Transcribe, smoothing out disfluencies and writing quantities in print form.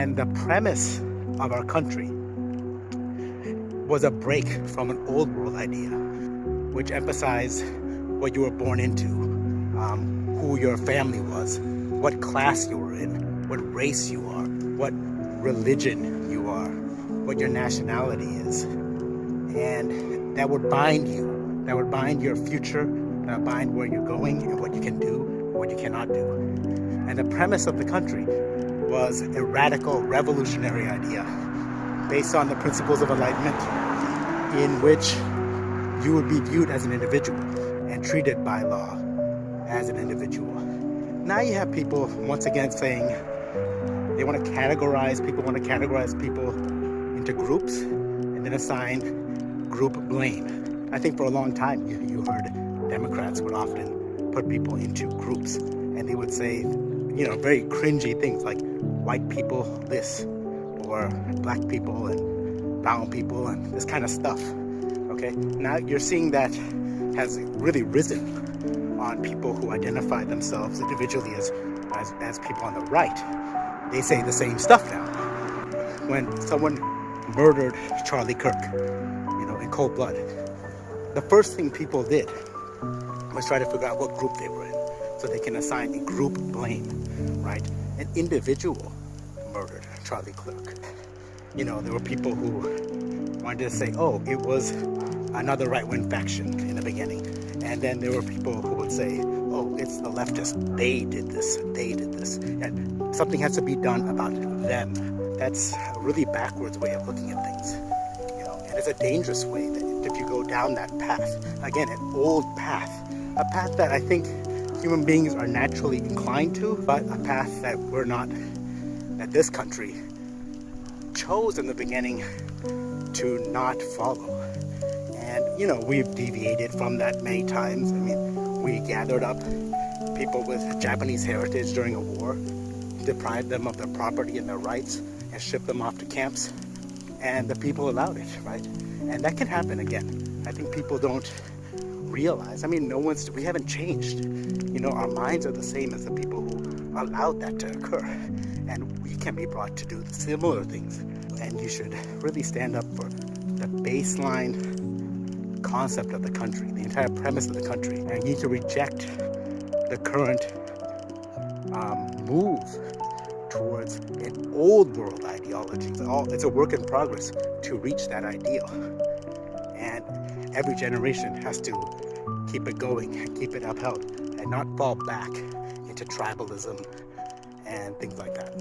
And the premise of our country was a break from an old world idea, which emphasized what you were born into, who your family was, what class you were in, what race you are, what religion you are, what your nationality is. And that would bind you, that would bind your future, that would bind where you're going and what you can do and what you cannot do. And the premise of the country was a radical, revolutionary idea based on the principles of enlightenment, in which you would be viewed as an individual and treated by law as an individual. Now you have people once again saying they want to categorize people into groups and then assign group blame. I think for a long time you heard Democrats would often put people into groups, and they would say, very cringy things like white people this, or black people and brown people and this kind of stuff. Okay, now you're seeing that has really risen on people who identify themselves individually as people on the right. They say the same stuff now. When someone murdered Charlie Kirk, in cold blood, the first thing people did was try to figure out what group they were in, so they can assign a group blame, right? An individual murdered Charlie Kirk. There were people who wanted to say, oh, it was another right-wing faction in the beginning. And then there were people who would say, oh, it's the leftists. They did this. And something has to be done about them. That's a really backwards way of looking at things. And it's a dangerous way that if you go down that path, again, an old path, a path that I think human beings are naturally inclined to, but a path that that this country chose in the beginning to not follow. And, we've deviated from that many times. We gathered up people with Japanese heritage during a war, deprived them of their property and their rights, and shipped them off to camps. And the people allowed it, right? And that can happen again. I think people don't realize. We haven't changed. Our minds are the same as the people who allowed that to occur. And we can be brought to do similar things. And you should really stand up for the baseline concept of the country, the entire premise of the country. And you need to reject the current move towards an old world ideology. It's a work in progress to reach that ideal. And every generation has to keep it going and keep it upheld and not fall back into tribalism and things like that.